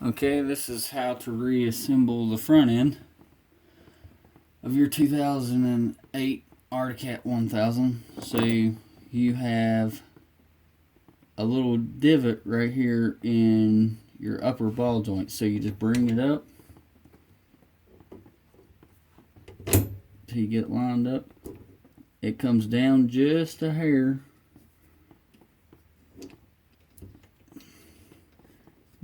Okay, this is how to reassemble the front end of your 2008 Arctic 1000. So you have a little divot right here in your upper ball joint. So you just bring it up till you get it lined up. It comes down just a hair.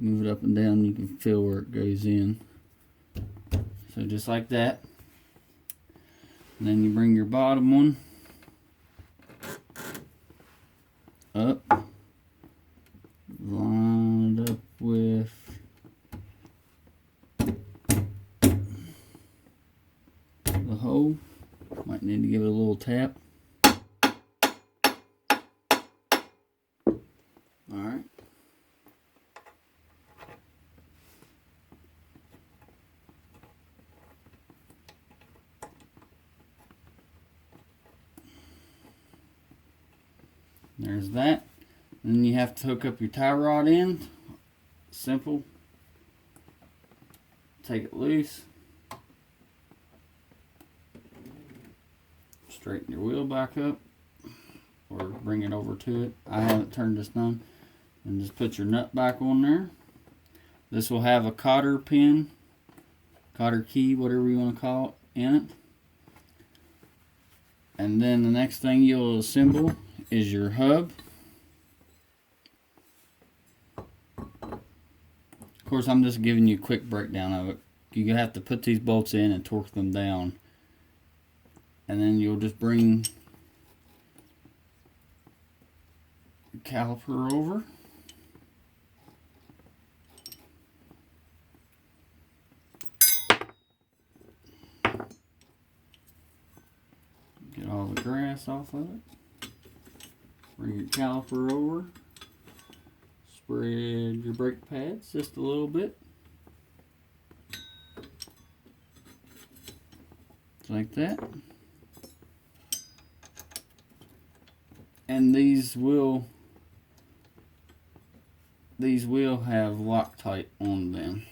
Move it up and down, you can feel where it goes in. So just like that. And then you bring your bottom one up, line it up with the hole. Might need to give it a little tap. Alright. There's that. Then you have to hook up your tie rod end. Simple. Take it loose. Straighten your wheel back up or bring it over to it. I haven't turned this on. And just put your nut back on there. This will have a cotter pin, cotter key, whatever you want to call it, in it. And then the next thing you'll assemble is your hub. Of course, I'm just giving you a quick breakdown of it. You have to put these bolts in and torque them down. And then you'll just bring your caliper over. Get all the grass off of it. Bring your caliper over. Spread your brake pads just a little bit. Like that. And these will have Loctite on them.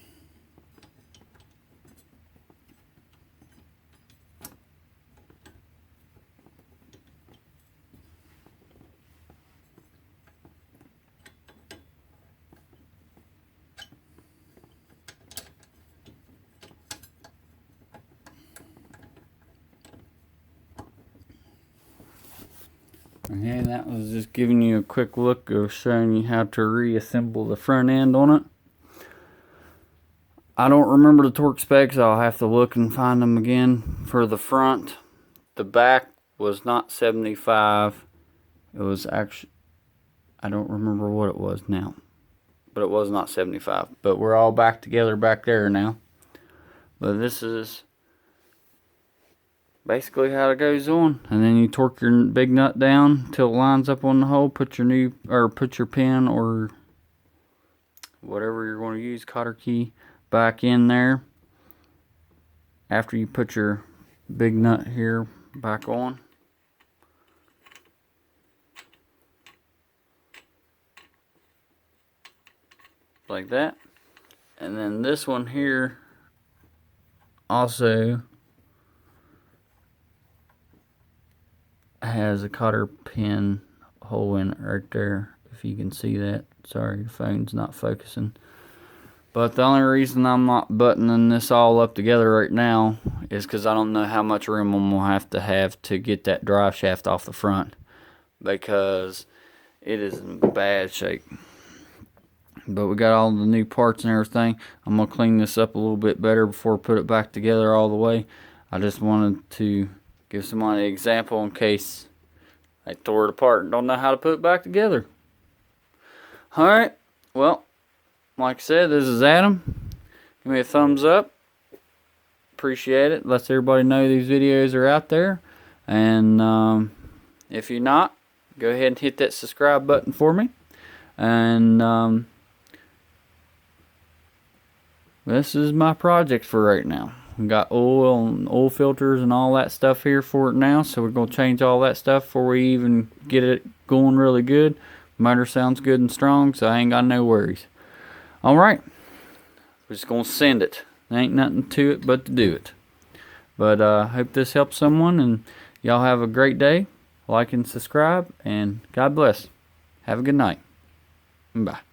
Okay, that was just giving you a quick look of showing you how to reassemble the front end on it. I don't remember the torque specs. I'll have to look and find them again for the front. The back was not 75. It was actually, I don't remember what it was now, but it was not 75. But we're all back together back there now. But this is basically how it goes on. And then you torque your big nut down till it lines up on the hole. Put your pin or whatever you're going to use, cotter key, back in there. After you put your big nut here back on. Like that. And then this one here also has a cotter pin hole in it right there, if you can see that. Sorry, the phone's not focusing. But the only reason I'm not buttoning this all up together right now is because I don't know how much room I'm going to have to get that drive shaft off the front, because it is in bad shape. But we got all the new parts and everything. I'm going to clean this up a little bit better before I put it back together all the way. I just wanted to give somebody an example in case they tore it apart and don't know how to put it back together. Alright, well, like I said, this is Adam. Give me a thumbs up. Appreciate it. Lets everybody know these videos are out there. And if you're not, go ahead and hit that subscribe button for me. And this is my project for right now. We got oil and oil filters and all that stuff here for it now, so we're going to change all that stuff before we even get it going really good. Motor sounds good and strong, so I ain't got no worries. Alright, We're just going to send it. There ain't nothing to it but to do it. But I hope this helps someone, and y'all have a great day. Like and subscribe, and God bless. Have a good night. Bye.